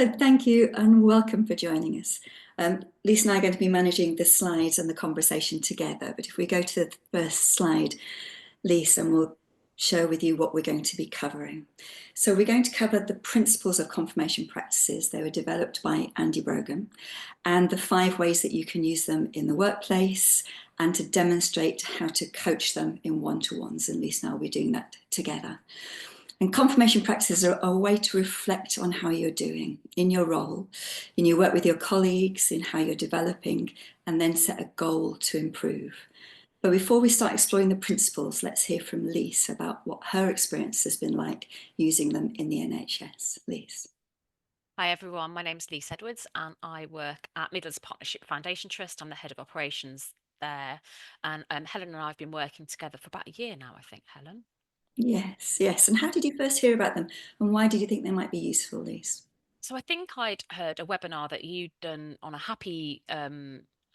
So thank you and welcome for joining us. Lyse and I are going to be managing the slides and the conversation together, but if we go to the first slide, Lyse, and we'll share with you what we're going to be covering. So we're going to cover the principles of confirmation practices. They were developed by Andy Brogan, and the 5 ways that you can use them in the workplace and to demonstrate how to coach them in one-to-ones. And Lyse and I will be doing that together. And confirmation practices are a way to reflect on how you're doing in your role, in your work with your colleagues, in how you're developing, and then set a goal to improve. But before we start exploring the principles, let's hear from Lyse about what her experience has been like using them in the NHS. Lyse. Hi everyone, my name's Lyse Edwards and I work at Midlands Partnership Foundation Trust. I'm the head of operations there, and Helen and I have been working together for about a year now, I think, Helen. Yes, yes. And how did you first hear about them and why did you think they might be useful, Lyse? So I think I'd heard a webinar that you'd done on a happy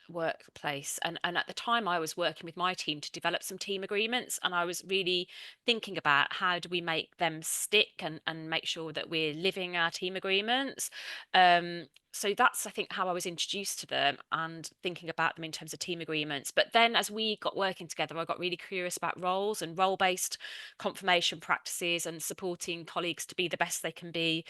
workplace, and at the time I was working with my team to develop some team agreements, and I was really thinking about how do we make them stick and make sure that we're living our team agreements. So that's, I think, how I was introduced to them and thinking about them in terms of team agreements. But then as we got working together, I got really curious about roles and role-based confirmation practices and supporting colleagues to be the best they can be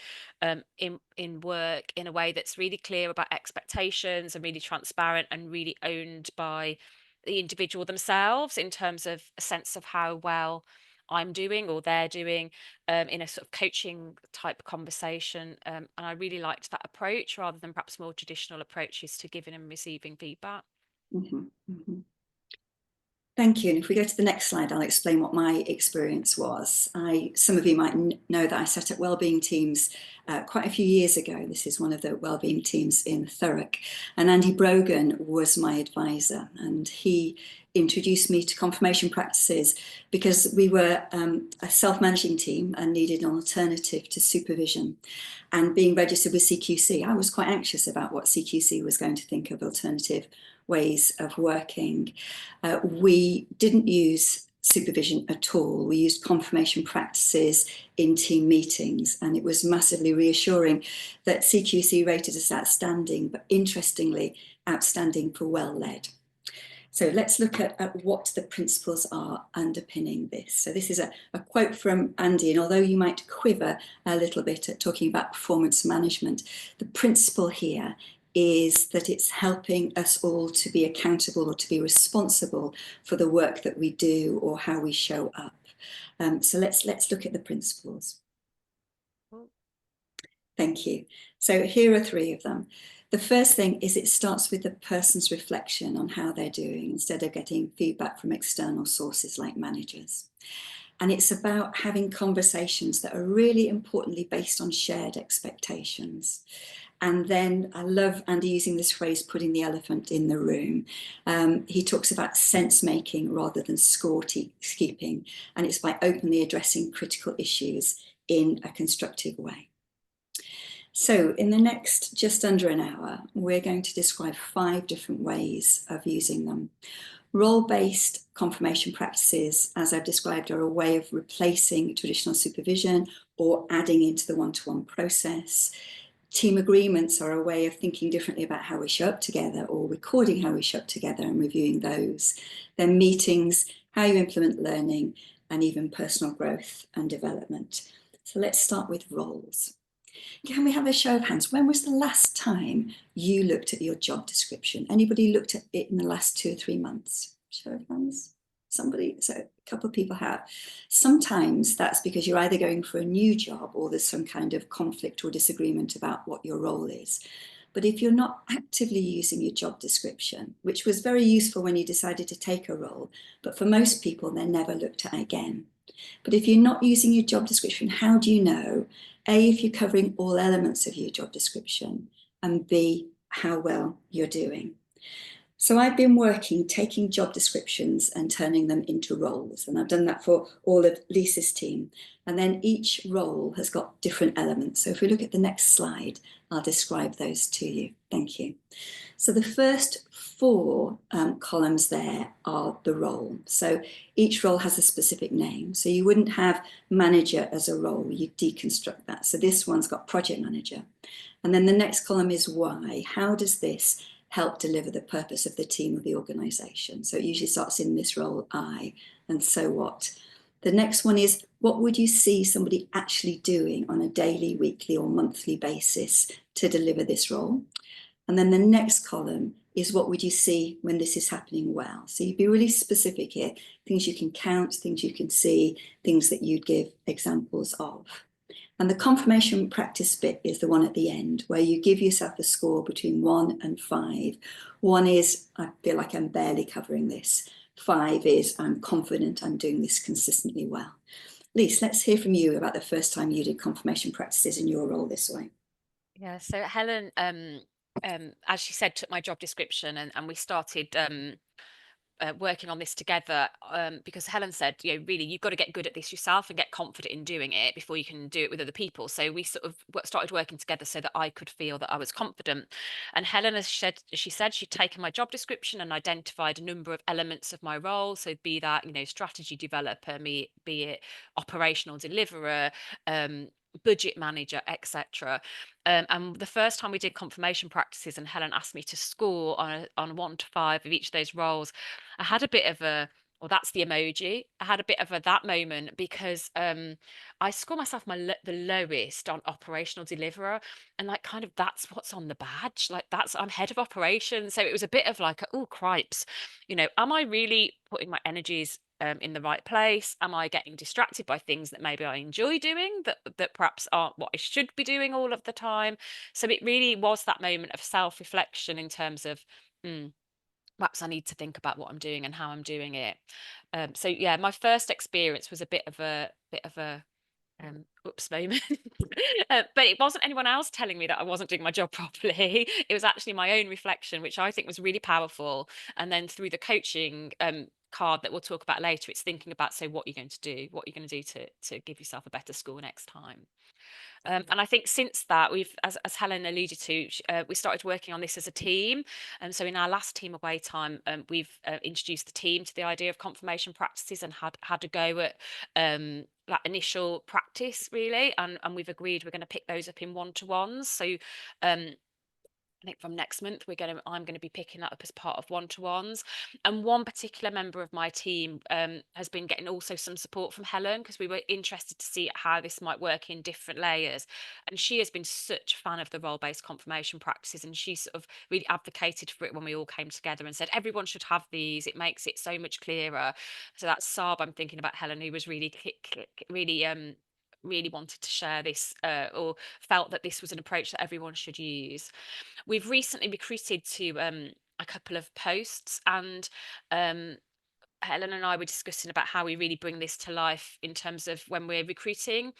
in work in a way that's really clear about expectations and really transparent and really owned by the individual themselves in terms of a sense of how well I'm doing or they're doing, in a sort of coaching type conversation. And I really liked that approach rather than perhaps more traditional approaches to giving and receiving feedback. Mm-hmm, mm-hmm. Thank you. And if we go to the next slide, I'll explain what my experience was. Some of you might know that I set up wellbeing teams quite a few years ago. This is one of the wellbeing teams in Thurrock. And Andy Brogan was my advisor, and he introduced me to confirmation practices because we were a self-managing team and needed an alternative to supervision. And being registered with CQC, I was quite anxious about what CQC was going to think of alternative ways of working. We didn't use supervision at all. We used confirmation practices in team meetings, and it was massively reassuring that CQC rated us outstanding, but interestingly, outstanding for well-led. So let's look at what the principles are underpinning this. So this is a quote from Andy, and although you might quiver a little bit at talking about performance management, the principle here is that it's helping us all to be accountable or to be responsible for the work that we do or how we show up. So let's look at the principles. Thank you. So here are 3 of them. The first thing is it starts with the person's reflection on how they're doing instead of getting feedback from external sources like managers. And it's about having conversations that are really importantly based on shared expectations. And then I love Andy using this phrase, putting the elephant in the room. He talks about sense making rather than score keeping. And it's by openly addressing critical issues in a constructive way. So in the next just under an hour, we're going to describe 5 different ways of using them. Role-based confirmation practices, as I've described, are a way of replacing traditional supervision or adding into the one-to-one process. Team agreements are a way of thinking differently about how we show up together or recording how we show up together and reviewing those. Then meetings, how you implement learning, and even personal growth and development. So let's start with roles. Can we have a show of hands? When was the last time you looked at your job description? Anybody looked at it in the last 2 or 3 months? Show of hands. Somebody, so a couple of people have. Sometimes that's because you're either going for a new job or there's some kind of conflict or disagreement about what your role is. But if you're not actively using your job description, which was very useful when you decided to take a role, but for most people, they're never looked at again. But if you're not using your job description, how do you know, A, if you're covering all elements of your job description, and B, how well you're doing? So I've been taking job descriptions and turning them into roles. And I've done that for all of Lyse's team. And then each role has got different elements. So if we look at the next slide, I'll describe those to you. Thank you. So the first four columns there are the role. So each role has a specific name. So you wouldn't have manager as a role, you deconstruct that. So this one's got project manager. And then the next column is why. How does this help deliver the purpose of the team or the organization? So it usually starts in this role, I, and so what. The next one is, what would you see somebody actually doing on a daily, weekly, or monthly basis to deliver this role? And then the next column is, what would you see when this is happening well? So you'd be really specific here, things you can count, things you can see, things that you'd give examples of. And the confirmation practice bit is the one at the end, where you give yourself a score between 1 and 5. 1 is, I feel like I'm barely covering this. 5 is, I'm confident I'm doing this consistently well. Lyse, let's hear from you about the first time you did confirmation practices in your role this way. Yeah, so Helen, as she said, took my job description and we started working on this together, because Helen said, really, you've got to get good at this yourself and get confident in doing it before you can do it with other people. So we sort of started working together so that I could feel that I was confident. And Helen, as she said, she'd taken my job description and identified a number of elements of my role. So be that, strategy developer, be it operational deliverer, budget manager, etc. And the first time we did confirmation practices and Helen asked me to score on 1 to 5 of each of those roles, I had a bit of a, well, that's the emoji. I had a bit of a that moment because I score myself the lowest on operational deliverer, and like kind of that's what's on the badge. Like I'm head of operations, so it was a bit of like, oh cripes, am I really putting my energies in the right place? Am I getting distracted by things that maybe I enjoy doing that perhaps aren't what I should be doing all of the time? So it really was that moment of self-reflection in terms of, perhaps I need to think about what I'm doing and how I'm doing it. So yeah, my first experience was a bit of a oops moment. But it wasn't anyone else telling me that I wasn't doing my job properly. It was actually my own reflection, which I think was really powerful. And then through the coaching card that we'll talk about later, it's thinking about, so what you're going to do, what you're going to do to give yourself a better score next time. And I think since that, we've, as Helen alluded to, we started working on this as a team. And so in our last team away time, we've introduced the team to the idea of confirmation practices and had a go at that initial practice, really. And we've agreed we're going to pick those up in one-to-ones. So I think from next month I'm going to be picking that up as part of one-to-ones. And one particular member of my team has been getting also some support from Helen, because we were interested to see how this might work in different layers. And she has been such a fan of the role-based confirmation practices, and she sort of really advocated for it when we all came together and said everyone should have these, it makes it so much clearer. So that's Saab, I'm thinking about Helen, who was really really wanted to share this, or felt that this was an approach that everyone should use. We've recently recruited to a couple of posts, and Helen and I were discussing about how we really bring this to life in terms of when we're recruiting.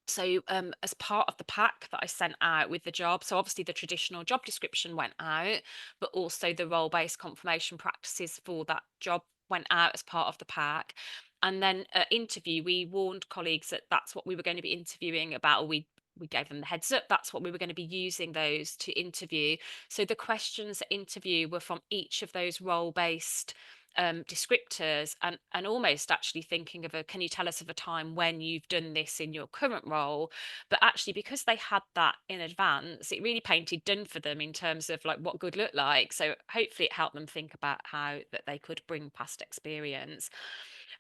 So as part of the pack that I sent out with the job, so obviously the traditional job description went out, but also the role-based confirmation practices for that job went out as part of the pack. And then at interview, we warned colleagues that that's what we were going to be interviewing about, or we gave them the heads up, that's what we were going to be using those to interview. So the questions at interview were from each of those role-based descriptors, and almost actually thinking of can you tell us of a time when you've done this in your current role? But actually, because they had that in advance, it really painted done for them in terms of like what good looked like. So hopefully it helped them think about how that they could bring past experience.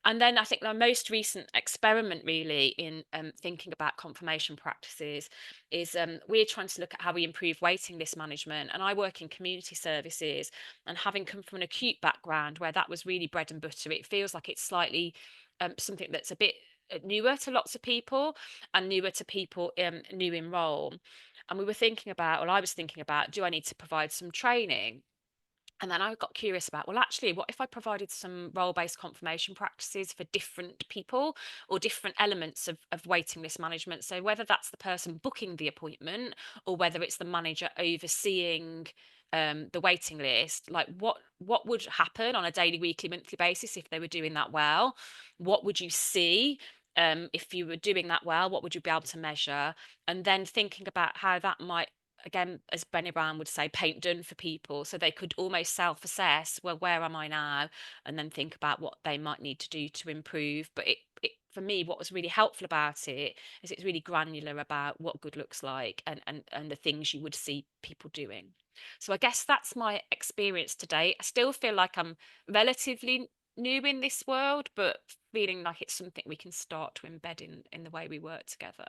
And then I think the most recent experiment really in thinking about confirmation practices is we're trying to look at how we improve waiting list management. And I work in community services, and having come from an acute background where that was really bread and butter, it feels like it's slightly something that's a bit newer to lots of people, and newer to people new in role. And we were thinking about, well, I was thinking about, do I need to provide some training? And then I got curious about, well, actually, what if I provided some role-based confirmation practices for different people or different elements of waiting list management? So whether that's the person booking the appointment or whether it's the manager overseeing the waiting list, like what would happen on a daily, weekly, monthly basis if they were doing that well? What would you see? If you were doing that well, what would you be able to measure? And then thinking about how that might, again, as Benny Brown would say, paint done for people, so they could almost self-assess, well, where am I now? And then think about what they might need to do to improve. But it for me, what was really helpful about it is it's really granular about what good looks like, and the things you would see people doing. So I guess that's my experience today. I still feel like I'm relatively new in this world, but feeling like it's something we can start to embed in the way we work together.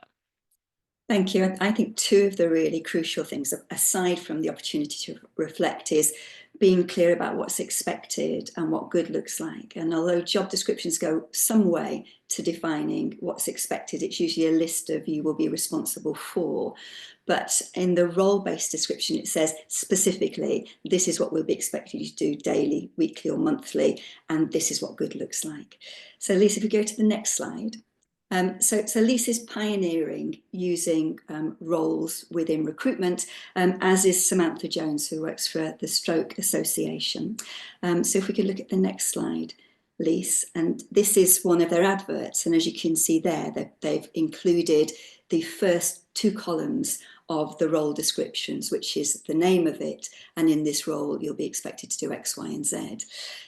Thank you. I think two of the really crucial things, aside from the opportunity to reflect, is being clear about what's expected and what good looks like. And although job descriptions go some way to defining what's expected, it's usually a list of you will be responsible for. But in the role-based description, it says specifically, this is what we'll be expecting you to do daily, weekly, or monthly, and this is what good looks like. So Lyse, if we go to the next slide. So Lyse is pioneering using roles within recruitment, as is Samantha Jones, who works for the Stroke Association. So if we could look at the next slide, Lyse, and this is one of their adverts. And as you can see there, they've included the first two columns of the role descriptions, which is the name of it. And in this role, you'll be expected to do X, Y, and Z.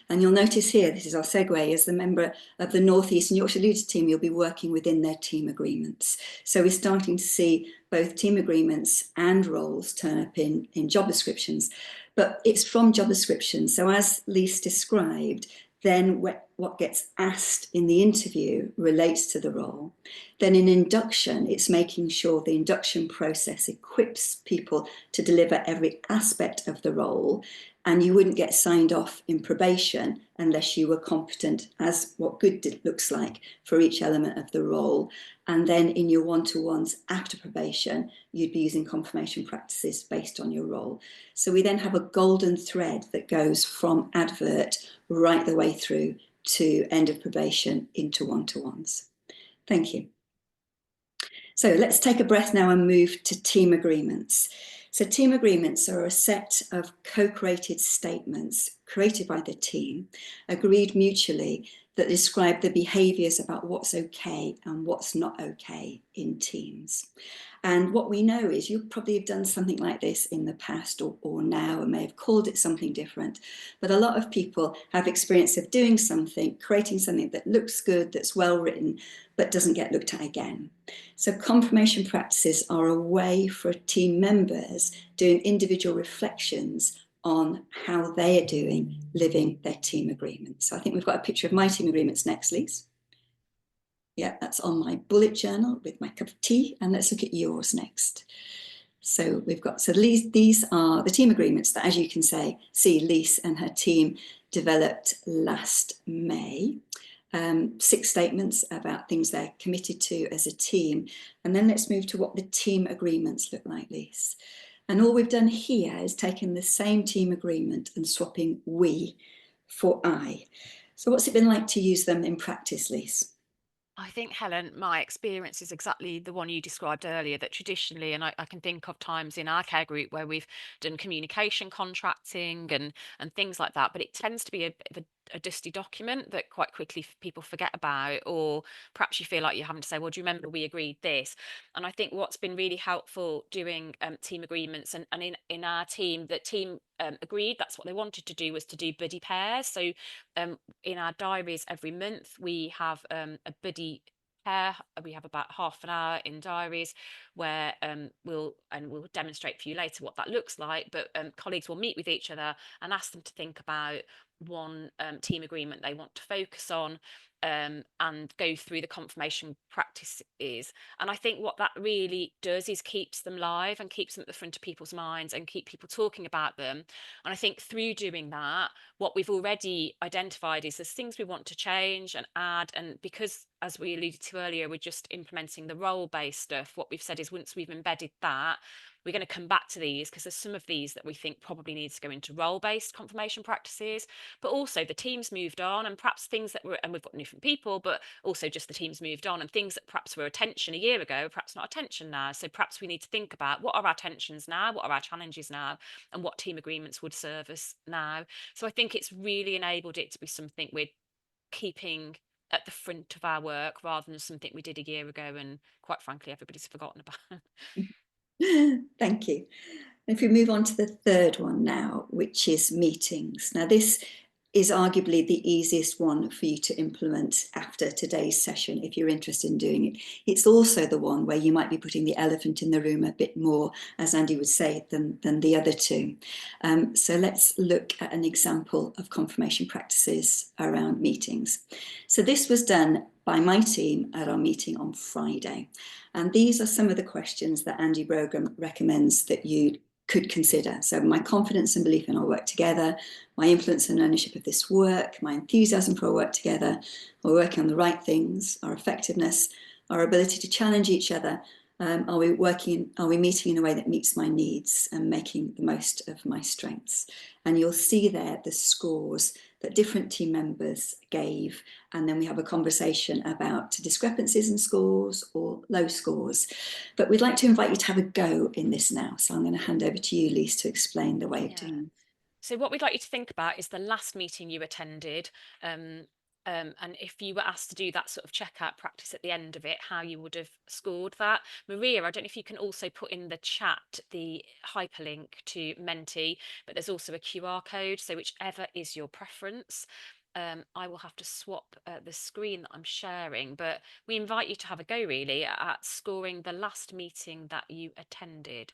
And you'll notice here, this is our segue, as the member of the North East and Yorkshire Leaders team, you'll be working within their team agreements. So we're starting to see both team agreements and roles turn up in job descriptions. But it's from job descriptions. So as Lyse described, then what gets asked in the interview relates to the role. Then in induction, it's making sure the induction process equips people to deliver every aspect of the role. And you wouldn't get signed off in probation unless you were competent as what good looks like for each element of the role. And then in your one-to-ones after probation, you'd be using confirmation practices based on your role. So we then have a golden thread that goes from advert right the way through to end of probation into one-to-ones. Thank you. So let's take a breath now and move to team agreements. So team agreements are a set of co-created statements created by the team, agreed mutually, that describe the behaviours about what's okay and what's not okay in teams. And what we know is you probably have done something like this in the past or now, and may have called it something different. But a lot of people have experience of doing something, creating something that looks good, that's well written, but doesn't get looked at again. So confirmation practices are a way for team members doing individual reflections on how they are doing living their team agreements. So I think we've got a picture of my team agreements next, Lyse. Yeah, that's on my bullet journal with my cup of tea. And let's look at yours next. So we've got, so these are the team agreements that, as you can see, Lyse and her team developed last May. 6 statements about things they're committed to as a team. And then let's move to what the team agreements look like, Lyse. And all we've done here is taken the same team agreement and swapping we for I. So what's it been like to use them in practice, Lyse? I think, Helen, my experience is exactly the one you described earlier, that traditionally, and I can think of times in our care group where we've done communication contracting and things like that, but it tends to be a bit of a dusty document that quite quickly people forget about, or perhaps you feel like you're having to say, well, do you remember we agreed this? And I think what's been really helpful doing team agreements, and in our team, that team agreed that's what they wanted to do, was to do buddy pairs. So in our diaries every month, we have a buddy pair. We have about half an hour in diaries where we'll demonstrate for you later what that looks like. But colleagues will meet with each other and ask them to think about one team agreement they want to focus on, and go through the confirmation practices. And I think what that really does is keeps them live and keeps them at the front of people's minds and keep people talking about them. And I think through doing that, what we've already identified is there's things we want to change and add. And because, as we alluded to earlier, we're just implementing the role-based stuff, what we've said is once we've embedded that, we're going to come back to these because there's some of these that we think probably needs to go into role-based confirmation practices, but also the team's moved on, and perhaps things that were, and we've got different people, but also just the team's moved on, and things that perhaps were attention a year ago, perhaps not attention now. So perhaps we need to think about what are our tensions now, what are our challenges now, and what team agreements would serve us now. So I think it's really enabled it to be something we're keeping at the front of our work rather than something we did a year ago and quite frankly everybody's forgotten about. Thank you. If we move on to the third one now, which is meetings. Now, this is arguably the easiest one for you to implement after today's session if you're interested in doing it. It's also the one where you might be putting the elephant in the room a bit more, as Andy would say, than the other two. So let's look at an example of confirmation practices around meetings. So this was done by my team at our meeting on Friday. And these are some of the questions that Andy Brogan recommends that you could consider. So my confidence and belief in our work together, my influence and ownership of this work, my enthusiasm for our work together, we're working on the right things, our effectiveness, our ability to challenge each other. Are we meeting in a way that meets my needs and making the most of my strengths? And you'll see there the scores that different team members gave. And then we have a conversation about discrepancies in scores or low scores. But we'd like to invite you to have a go in this now. So I'm going to hand over to you, Lyse, to explain the way of doing it. So what we'd like you to think about is the last meeting you attended, and if you were asked to do that sort of checkout practice at the end of it, how you would have scored that. Maria, I don't know if you can also put in the chat the hyperlink to Menti, but there's also a QR code, so whichever is your preference. I will have to swap the screen that I'm sharing, but we invite you to have a go really at scoring the last meeting that you attended,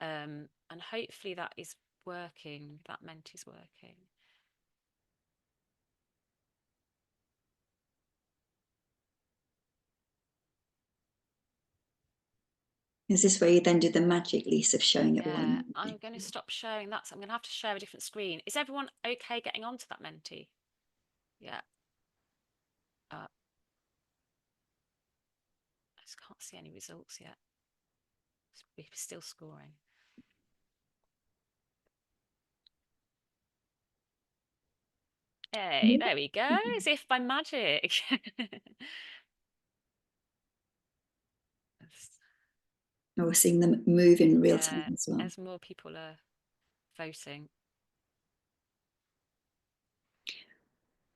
and hopefully that is working, that Menti's working. Is this where you then do the magic, Lyse, of showing it one? I'm going to stop sharing that, so I'm going to have to share a different screen. Is everyone okay getting onto that Menti? Yeah. I just can't see any results yet. We're still scoring. Hey, there we go, as if by magic. We're seeing them move in real time as well. As more people are voting.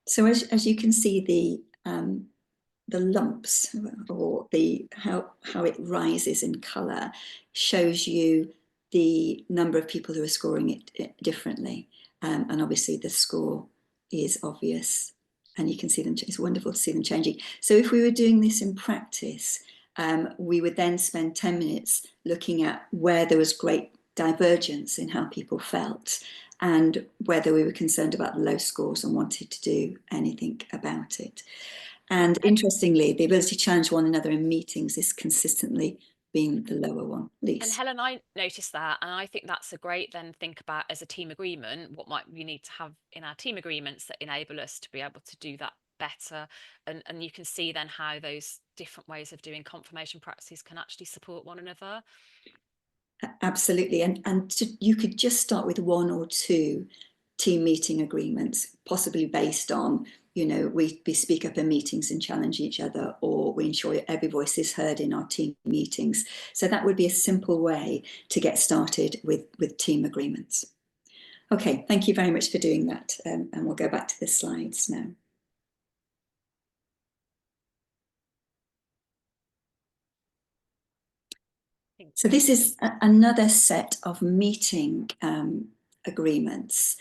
So as you can see, the lumps or how it rises in colour shows you the number of people who are scoring it differently, and obviously the score is obvious, and you can see them. It's wonderful to see them changing. So if we were doing this in practice, we would then spend 10 minutes looking at where there was great divergence in how people felt and whether we were concerned about the low scores and wanted to do anything about it. And interestingly, the ability to challenge one another in meetings is consistently being the lower one. Lyse. And Helen, I noticed that, and I think that's a great then think about as a team agreement, what might we need to have in our team agreements that enable us to be able to do that better. And you can see then how those different ways of doing confirmation practices can actually support one another. Absolutely. And you could just start with one or two team meeting agreements, possibly based on, we speak up in meetings and challenge each other, or we ensure every voice is heard in our team meetings. So that would be a simple way to get started with team agreements. Okay, thank you very much for doing that. And we'll go back to the slides now. So this is another set of meeting agreements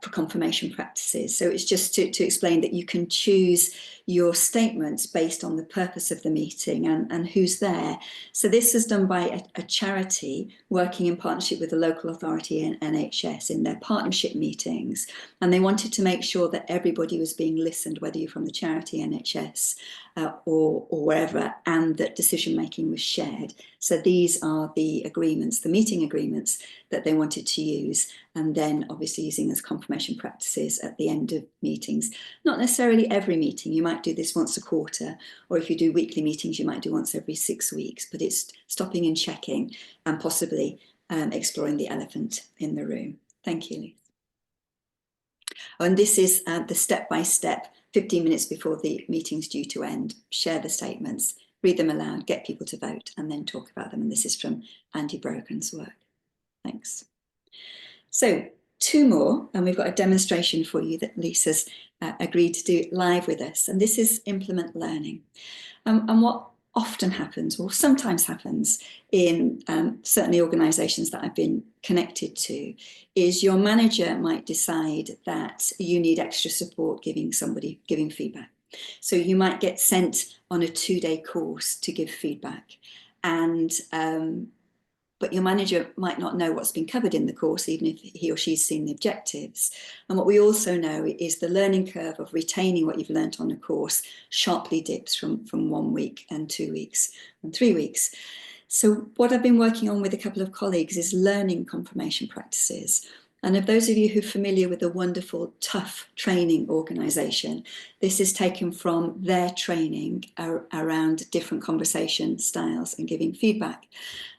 for confirmation practices. So it's just to explain that you can choose your statements based on the purpose of the meeting and who's there. So this is done by a charity working in partnership with the local authority and NHS in their partnership meetings. And they wanted to make sure that everybody was being listened, whether you're from the charity, NHS, or wherever, and that decision making was shared. So these are the agreements, the meeting agreements that they wanted to use, and then obviously using as confirmation practices at the end of meetings. Not necessarily every meeting, you might do this once a quarter, or if you do weekly meetings, you might do once every 6 weeks, but it's stopping and checking and possibly exploring the elephant in the room. Thank you, Lyse. And this is the step-by-step, 15 minutes before the meeting's due to end. Share the statements, read them aloud, get people to vote, and then talk about them. And this is from Andy Brogan's work. Thanks. So 2 more, and we've got a demonstration for you that Lyse's agreed to do live with us. And this is implement learning. And what often happens, or sometimes happens, in certainly organisations that I've been connected to, is your manager might decide that you need extra support giving feedback. So you might get sent on a 2-day course to give feedback, and but your manager might not know what's been covered in the course, even if he or she's seen the objectives. And what we also know is the learning curve of retaining what you've learnt on a course sharply dips from 1 week and 2 weeks and 3 weeks. So what I've been working on with a couple of colleagues is learning confirmation practices. And of those of you who are familiar with the wonderful Tough training organisation, this is taken from their training around different conversation styles and giving feedback.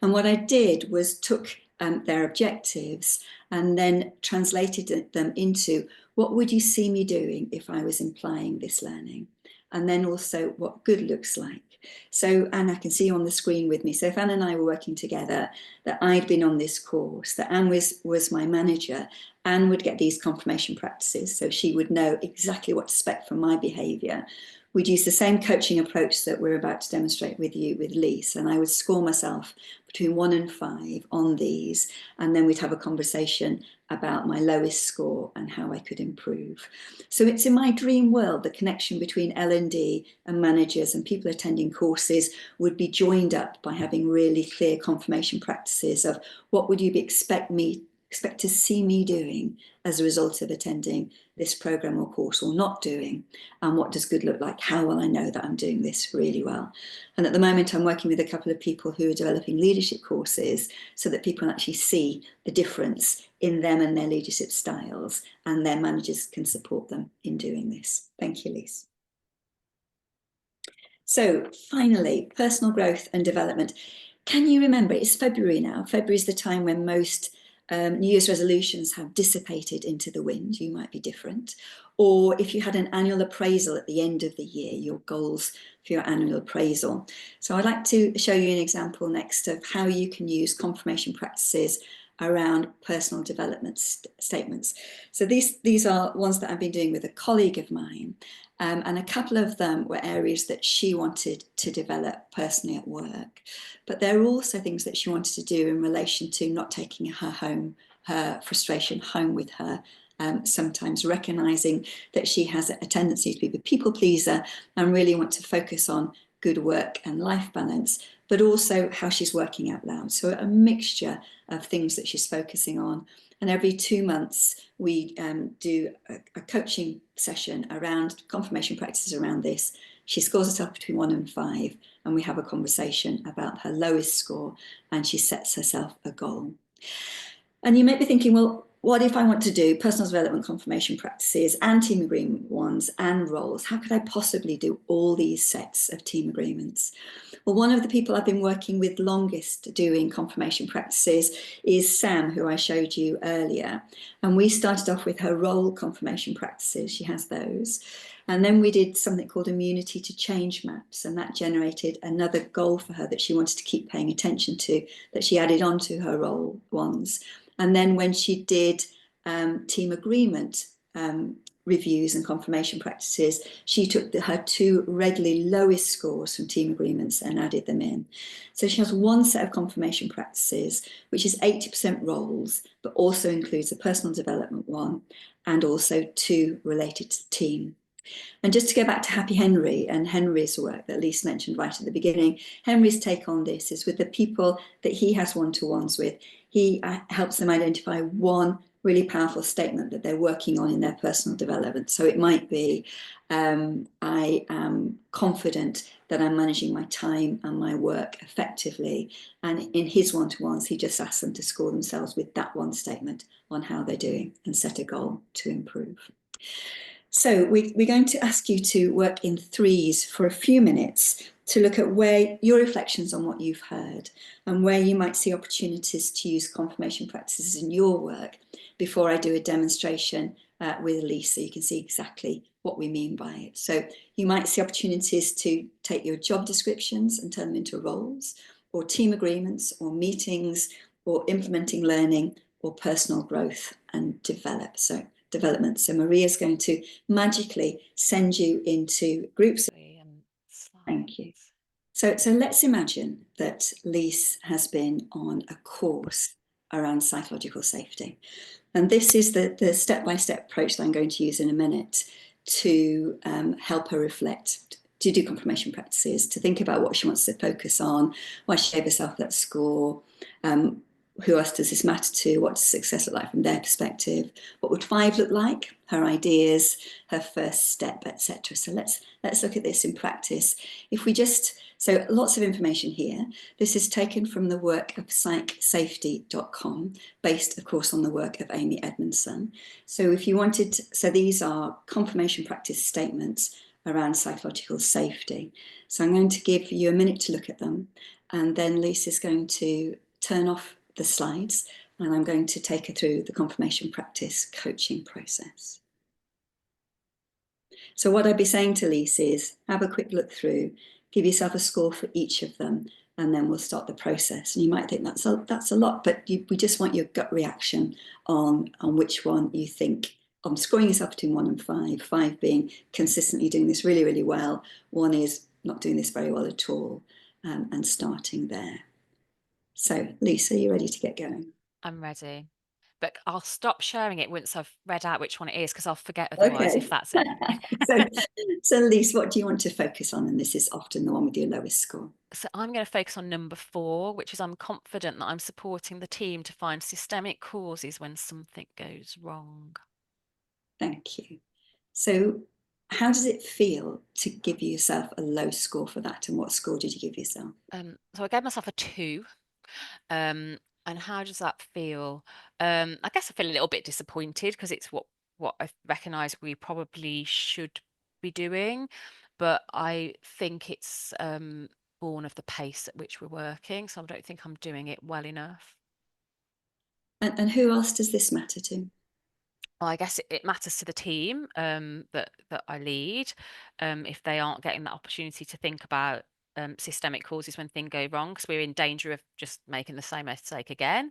And what I did was took their objectives and then translated them into what would you see me doing if I was implying this learning? And then also what good looks like. So Anne, I can see you on the screen with me. So if Anne and I were working together, that I'd been on this course, that Anne was my manager, Anne would get these confirmation practices. So she would know exactly what to expect from my behaviour. We'd use the same coaching approach that we're about to demonstrate with you with Lyse, and I would score myself between 1 and 5 on these, and then we'd have a conversation about my lowest score and how I could improve. So it's in my dream world, the connection between L&D and managers and people attending courses would be joined up by having really clear confirmation practices of what would you expect to see me doing as a result of attending this program or course, or not doing, and what does good look like? How will I know that I'm doing this really well? And at the moment I'm working with a couple of people who are developing leadership courses so that people actually see the difference in them and their leadership styles, and their managers can support them in doing this. Thank you, Lyse. So finally, personal growth and development. Can you remember, it's February now. February is the time when most New Year's resolutions have dissipated into the wind. You might be different. Or if you had an annual appraisal at the end of the year, your goals for your annual appraisal. So I'd like to show you an example next of how you can use confirmation practices around personal development statements. So these are ones that I've been doing with a colleague of mine, and a couple of them were areas that she wanted to develop personally at work. But there are also things that she wanted to do in relation to not taking her frustration home with her. Sometimes recognising that she has a tendency to be a people pleaser and really want to focus on good work and life balance, but also how she's working out loud. So a mixture of things that she's focusing on. And every 2 months, we do a coaching session around confirmation practices around this. She scores herself between 1 and 5, and we have a conversation about her lowest score, and she sets herself a goal. And you may be thinking, well, what if I want to do personal development confirmation practices and team agreement ones and roles? How could I possibly do all these sets of team agreements? Well, one of the people I've been working with longest doing confirmation practices is Sam, who I showed you earlier. And we started off with her role confirmation practices. She has those. And then we did something called immunity to change maps, and that generated another goal for her that she wanted to keep paying attention to, that she added on to her role ones. And then when she did team agreement reviews and confirmation practices, she took her 2 regularly lowest scores from team agreements and added them in. So she has 1 set of confirmation practices, which is 80% roles, but also includes a personal development one, and also 2 related to team. And just to go back to Happy Henry and Henry's work that Lyse mentioned right at the beginning, Henry's take on this is with the people that he has one-to-ones with, he helps them identify one really powerful statement that they're working on in their personal development. So it might be, I am confident that I'm managing my time and my work effectively. And in his one-to-ones, he just asks them to score themselves with that one statement on how they're doing and set a goal to improve. So we're going to ask you to work in threes for a few minutes to look at where your reflections on what you've heard and where you might see opportunities to use confirmation practices in your work before I do a demonstration with Lyse, so you can see exactly what we mean by it. So you might see opportunities to take your job descriptions and turn them into roles, or team agreements, or meetings, or implementing learning, or personal growth and development. So Maria's going to magically send you into groups. Thank you. So let's imagine that Lyse has been on a course around psychological safety. And this is the step-by-step approach that I'm going to use in a minute to help her reflect, to do confirmation practices, to think about what she wants to focus on, why she gave herself that score, who else does this matter to, what does success look like from their perspective, what would 5 look like, her ideas, her first step, etc. So let's look at this in practice. If we just, so lots of information here. This is taken from the work of psychsafety.com, based of course on the work of Amy Edmondson. So if you wanted, so these are confirmation practice statements around psychological safety. So I'm going to give you a minute to look at them, and then Lyse is going to turn off the slides, and I'm going to take her through the confirmation practice coaching process. So what I'd be saying to Lyse is have a quick look through, give yourself a score for each of them, and then we'll start the process. And you might think that's a lot, but we just want your gut reaction on which one you think. I'm scoring yourself between 1 and 5, 5 being consistently doing this really, really well. 1 is not doing this very well at all, and starting there. So Lyse, are you ready to get going? I'm ready. But I'll stop sharing it once I've read out which one it is, because I'll forget otherwise, if that's okay. so Lyse, what do you want to focus on? And this is often the one with your lowest score. So I'm going to focus on number 4, which is I'm confident that I'm supporting the team to find systemic causes when something goes wrong. Thank you. So how does it feel to give yourself a low score for that? And what score did you give yourself? So I gave myself a 2. And how does that feel? I guess I feel a little bit disappointed because it's what I recognise we probably should be doing, but I think it's born of the pace at which we're working, so I don't think I'm doing it well enough. And who else does this matter to? Well, I guess it matters to the team that I lead, if they aren't getting that opportunity to think about systemic causes when things go wrong, because we're in danger of just making the same mistake again.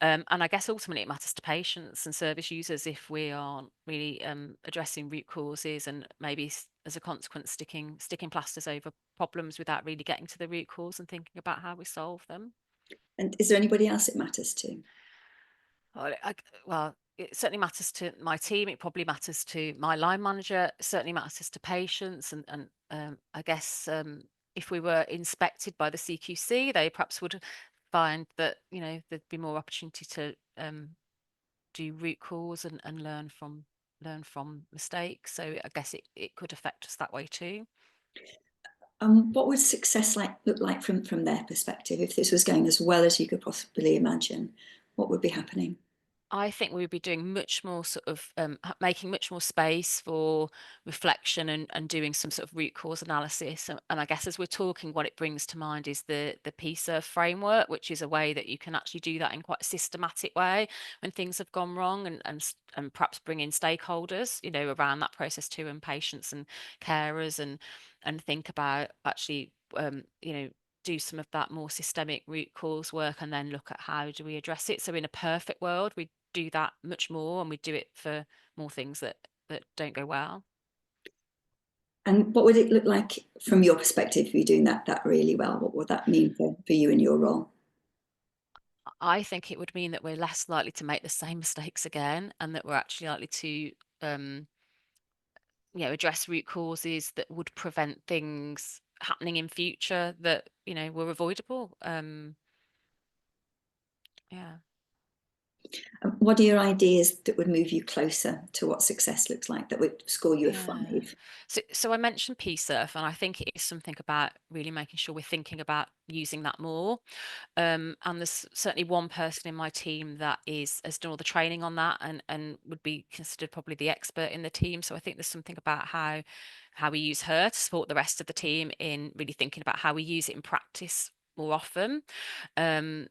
And I guess ultimately it matters to patients and service users if we aren't really addressing root causes, and maybe as a consequence sticking plasters over problems without really getting to the root cause and thinking about how we solve them. And is there anybody else it matters to? Well, it certainly matters to my team. It probably matters to my line manager. It certainly matters to patients. And I guess if we were inspected by the CQC, they perhaps would find that, there'd be more opportunity to do root cause and learn from mistakes. So I guess it could affect us that way too. What would success look like from their perspective? If this was going as well as you could possibly imagine, what would be happening? I think we would be doing much more sort of making much more space for reflection and doing some sort of root cause analysis. And I guess as we're talking, what it brings to mind is the PSERF framework, which is a way that you can actually do that in quite a systematic way when things have gone wrong, and perhaps bring in stakeholders, around that process too, and patients and carers, and think about actually, do some of that more systemic root cause work, and then look at how do we address it. So in a perfect world, we do that much more, and we do it for more things that don't go well. And what would it look like from your perspective if you're doing that really well? What would that mean for you in your role? I think it would mean that we're less likely to make the same mistakes again, and that we're actually likely to address root causes that would prevent things happening in future that were avoidable. Yeah. What are your ideas that would move you closer to what success looks like, that would score you a Yeah. 5? So I mentioned PSurf, and I think it is something about really making sure we're thinking about using that more. And there's certainly one person in my team that has done all the training on that and would be considered probably the expert in the team. So I think there's something about how we use her to support the rest of the team in really thinking about how we use it in practice more often. Um,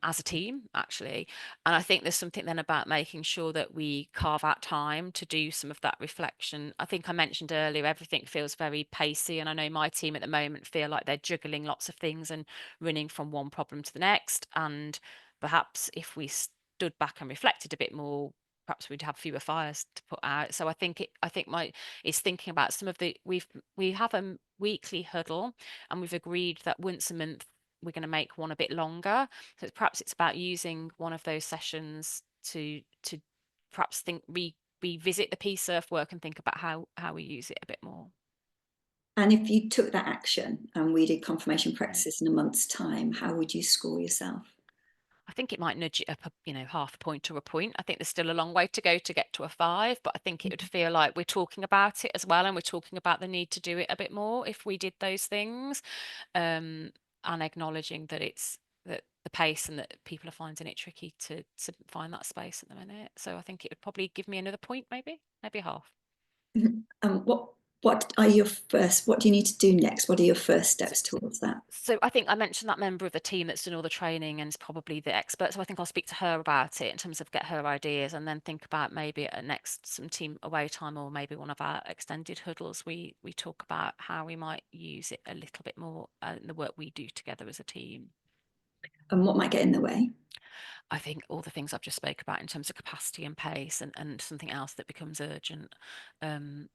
as a team, actually. And I think there's something then about making sure that we carve out time to do some of that reflection. I think I mentioned earlier, everything feels very pacey. And I know my team at the moment feel like they're juggling lots of things and running from one problem to the next. And perhaps if we stood back and reflected a bit more, perhaps we'd have fewer fires to put out. So I think my is thinking about some of the we have a weekly huddle, and we've agreed that once a month we're going to make one a bit longer. So perhaps it's about using one of those sessions to perhaps revisit the PSurf work and think about how we use it a bit more. And if you took that action and we did confirmation Mm. practices in a month's time, how would you score yourself? I think it might nudge it up, half a point or a point. I think there's still a long way to go to get to a 5, but I think it would feel like we're talking about it as well, and we're talking about the need to do it a bit more if we did those things, um, and acknowledging that that the pace and that people are finding it tricky to find that space at the minute. So I think it would probably give me another point, maybe half. What are your first, what do you need to do next? What are your first steps towards that? So I think I mentioned that member of the team that's done all the training and is probably the expert. So I think I'll speak to her about it in terms of get her ideas, and then think about maybe at next some team away time, or maybe one of our extended huddles. We talk about how we might use it a little bit more in the work we do together as a team. And what might get in the way? I think all the things I've just spoke about in terms of capacity and pace, and something else that becomes urgent. Um,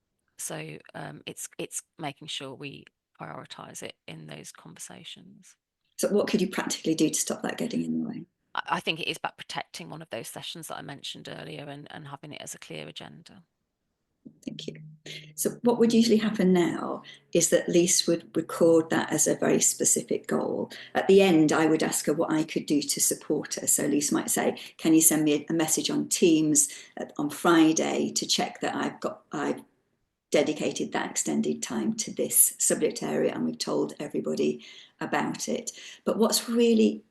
it's making sure we prioritize it in those conversations. So what could you practically do to stop that getting in the way? I think it is about protecting one of those sessions that I mentioned earlier, and having it as a clear agenda. Thank you. So what would usually happen now is that Lyse would record that as a very specific goal. At the end, I would ask her what I could do to support her. So Lyse might say, can you send me a message on Teams on Friday to check that I've dedicated that extended time to this subject area and we've told everybody about it. But what's really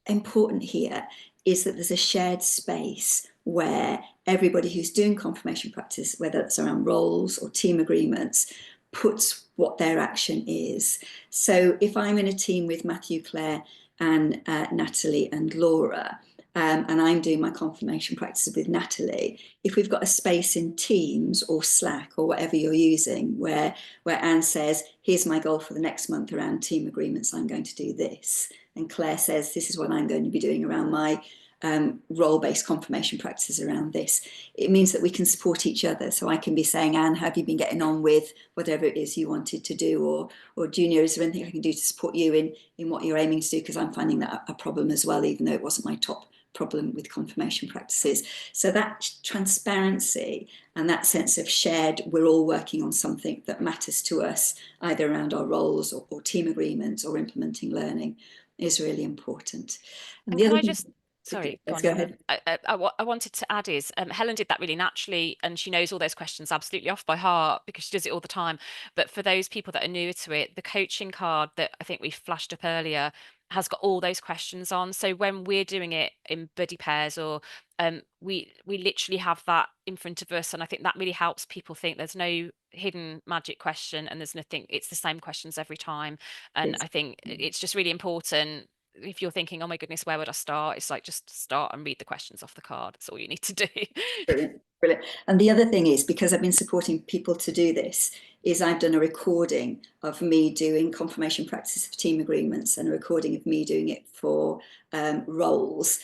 important here is that there's a shared space where everybody who's doing confirmation practice, whether it's around roles or team agreements, puts what their action is. So if I'm in a team with Matthew, Claire, and Natalie and Laura, and I'm doing my confirmation practices with Natalie, if we've got a space in Teams or Slack or whatever you're using where Anne says, here's my goal for the next month around team agreements, I'm going to do this. And Claire says, this is what I'm going to be doing around my role-based confirmation practices around this. It means that we can support each other. So I can be saying, Anne, have you been getting on with whatever it is you wanted to do? Or Junior, is there anything I can do to support you in what you're aiming to do? Because I'm finding that a problem as well, even though it wasn't my top problem with confirmation practices. So that transparency and that sense of shared, we're all working on something that matters to us, either around our roles or team agreements or implementing learning, is really important. And And the can other I thing, just, sorry, go let's on. go ahead. I wanted to add is Helen did that really naturally, and she knows all those questions absolutely off by heart because she does it all the time. But for those people that are newer to it, the coaching card that I think we flashed up earlier has got all those questions on. So when we're doing it in buddy pairs, or we literally have that in front of us, and I think that really helps people think there's no hidden magic question, and there's nothing. It's the same questions every time, and It's I think it's just really important. If you're thinking, oh my goodness, where would I start? It's like, just start and read the questions off the card. That's all you need to do. brilliant, brilliant. And the other thing is, because I've been supporting people to do this, is I've done a recording of me doing confirmation practice for team agreements and a recording of me doing it for roles.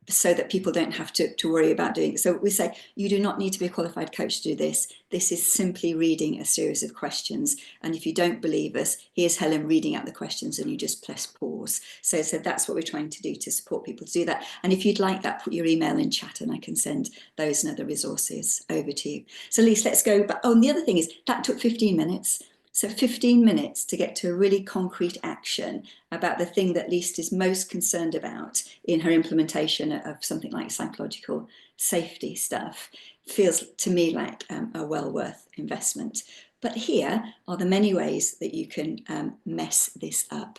So that people don't have to worry about doing it. So we say, you do not need to be a qualified coach to do this. This is simply reading a series of questions. And if you don't believe us, here's Helen reading out the questions and you just press pause. So that's what we're trying to do to support people to do that. And if you'd like that, put your email in chat and I can send those and other resources over to you. So Lyse, let's go back. Oh, and the other thing is that took 15 minutes. So 15 minutes to get to a really concrete action about the thing that Lyse is most concerned about in her implementation of something like psychological safety stuff feels to me like a well worth investment. But here are the many ways that you can mess this up.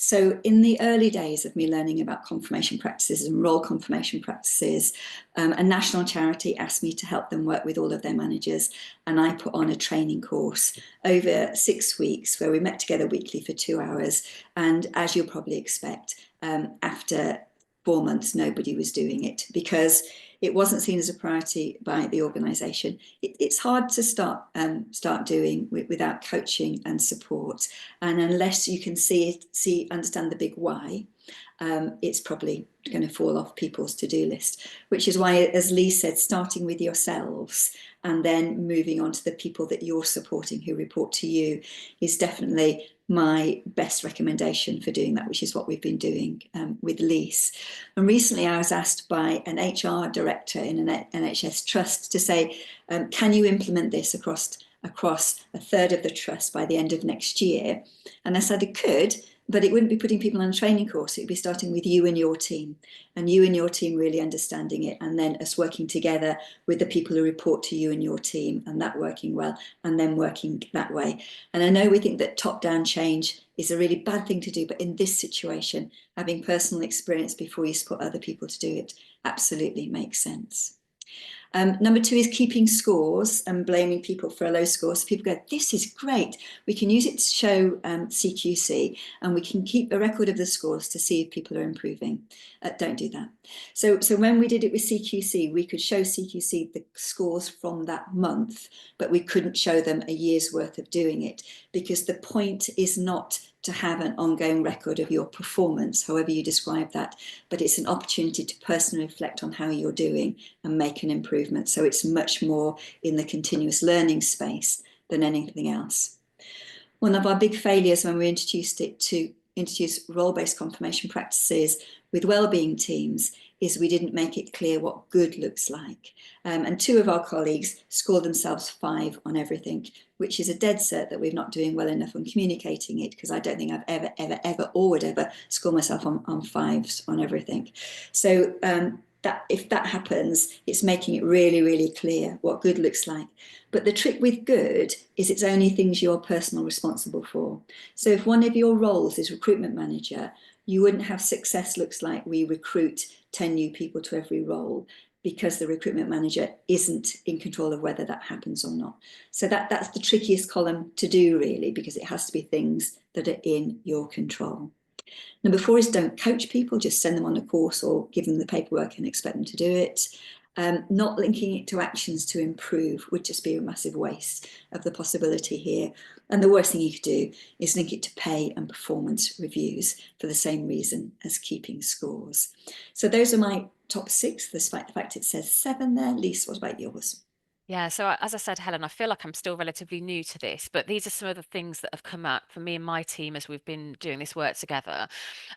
So in the early days of me learning about confirmation practices and role confirmation practices, a national charity asked me to help them work with all of their managers, and I put on a training course over 6 weeks where we met together weekly for 2 hours. And as you'll probably expect, after 4 months, nobody was doing it because it wasn't seen as a priority by the organisation. It's hard to start doing without coaching and support, and unless you can understand the big why, it's probably going to fall off people's to-do list, which is why, as Lyse said, starting with yourselves and then moving on to the people that you're supporting who report to you is definitely my best recommendation for doing that, which is what we've been doing with Lyse. And recently I was asked by an HR director in an NHS trust to say, can you implement this across a third of the trust by the end of next year? And I said I could, but it wouldn't be putting people on a training course. It'd be starting with you and your team, and you and your team really understanding it, and then us working together with the people who report to you and your team, and that working well, and then working that way. And I know we think that top-down change is a really bad thing to do, but in this situation, having personal experience before you support other people to do it absolutely makes sense. Number 2 is keeping scores and blaming people for a low score. So people go, this is great. We can use it to show CQC, and we can keep a record of the scores to see if people are improving. Don't do that. So when we did it with CQC, we could show CQC the scores from that month, but we couldn't show them a year's worth of doing it, because the point is not to have an ongoing record of your performance, however you describe that, but it's an opportunity to personally reflect on how you're doing and make an improvement. So it's much more in the continuous learning space than anything else. One of our big failures when we introduced role-based confirmation practices with wellbeing teams is we didn't make it clear what good looks like. And 2 of our colleagues scored themselves 5 on everything, which is a dead cert that we're not doing well enough on communicating it, because I don't think I've ever or would ever score myself on 5s on everything. So that if that happens, it's making it really, really clear what good looks like. But the trick with good is it's only things you're personally responsible for. So if one of your roles is recruitment manager, you wouldn't have success looks like we recruit 10 new people to every role, because the recruitment manager isn't in control of whether that happens or not. So that's the trickiest column to do, really, because it has to be things that are in your control. Number 4 is don't coach people, just send them on a course or give them the paperwork and expect them to do it. Not linking it to actions to improve would just be a massive waste of the possibility here. And the worst thing you could do is link it to pay and performance reviews for the same reason as keeping scores. So those are my top 6, despite the fact it says 7 there. Lyse, what about yours? Yeah, so as I said, Helen, I feel like I'm still relatively new to this, but these are some of the things that have come up for me and my team as we've been doing this work together.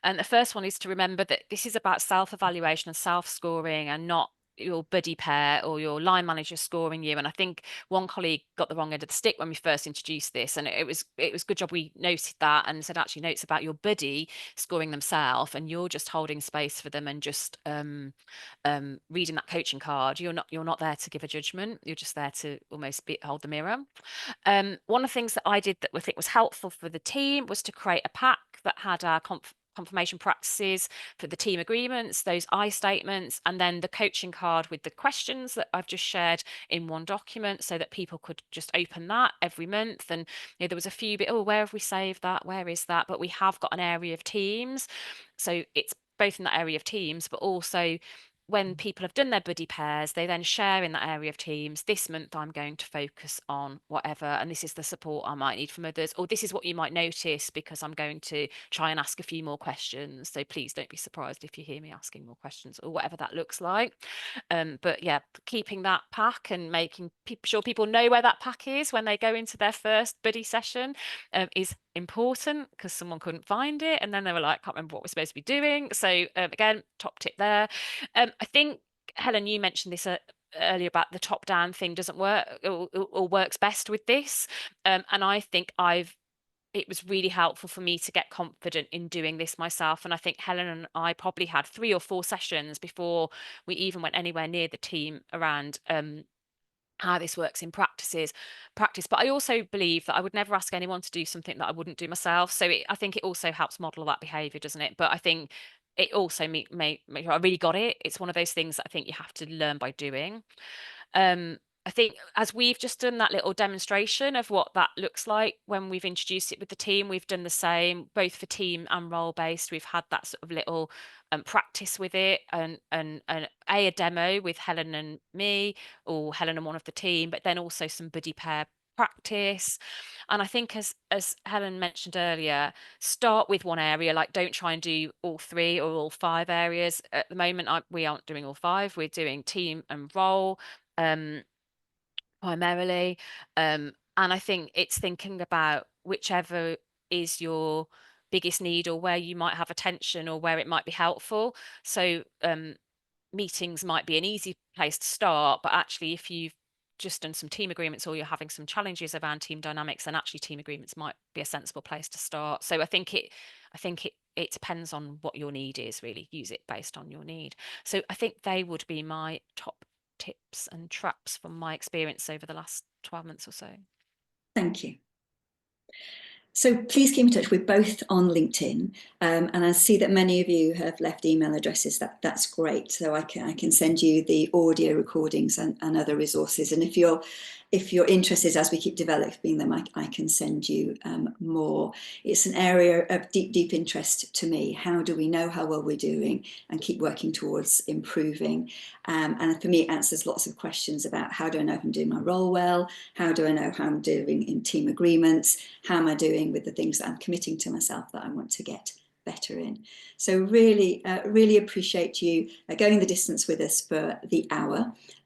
And the first one is to remember that this is about self-evaluation and self-scoring, and not your buddy pair or your line manager scoring you. And I think one colleague got the wrong end of the stick when we first introduced this, and it was good job we noted that and said, actually, no, it's about your buddy scoring themselves, and you're just holding space for them and just reading that coaching card. You're not there to give a judgment. You're just there to almost hold the mirror. One of the things that I did that I think was helpful for the team was to create a pack that had our confirmation practices for the team agreements, those I statements, and then the coaching card with the questions that I've just shared in one document, so that people could just open that every month. And there was a few bit, oh, where have we saved that? Where is that? But we have got an area of teams. So it's both in that area of teams, but also when people have done their buddy pairs, they then share in that area of teams. This month, I'm going to focus on whatever, and this is the support I might need from others, or this is what you might notice because I'm going to try and ask a few more questions. So please don't be surprised if you hear me asking more questions, or whatever that looks like. But yeah, keeping that pack and making sure people know where that pack is when they go into their first buddy session is important, because someone couldn't find it and then they were like, can't remember what we're supposed to be doing. So again, top tip there. I think, Helen, you mentioned this earlier about the top-down thing doesn't work or works best with this. And I think it was really helpful for me to get confident in doing this myself. And I think Helen and I probably had 3 or 4 sessions before we even went anywhere near the team around how this works in practice. But I also believe that I would never ask anyone to do something that I wouldn't do myself. So I think it also helps model that behavior, doesn't it? But I think it also made I really got it. It's one of those things that I think you have to learn by doing. I think as we've just done that little demonstration of what that looks like when we've introduced it with the team, we've done the same both for team and role based. We've had that sort of little practice with it, and a demo with Helen and me, or Helen and one of the team, but then also some buddy pair practice. And I think as Helen mentioned earlier, start with one area, like don't try and do all 3 or all 5 areas. At the moment we aren't doing all 5, we're doing team and role primarily. And I think it's thinking about whichever is your biggest need, or where you might have attention, or where it might be helpful. So meetings might be an easy place to start, but actually if you've just done some team agreements, or you're having some challenges around team dynamics, then actually team agreements might be a sensible place to start. So I think it depends on what your need is, really. Use it based on your need. So I think they would be my top tips and traps from my experience over the last 12 months or so. Thank you. So please keep in touch. We're both on LinkedIn, and I see that many of you have left email addresses. That's great. So I can send you the audio recordings and other resources. And if you're interested, as we keep developing them, I can send you more. It's an area of deep interest to me. How do we know how well we're doing and keep working towards improving? And for me, it answers lots of questions about how do I know if I'm doing my role well? How do I know how I'm doing in team agreements? How am I doing with the things that I'm committing to myself that I want to get better in? So really appreciate you going the distance with us for the hour.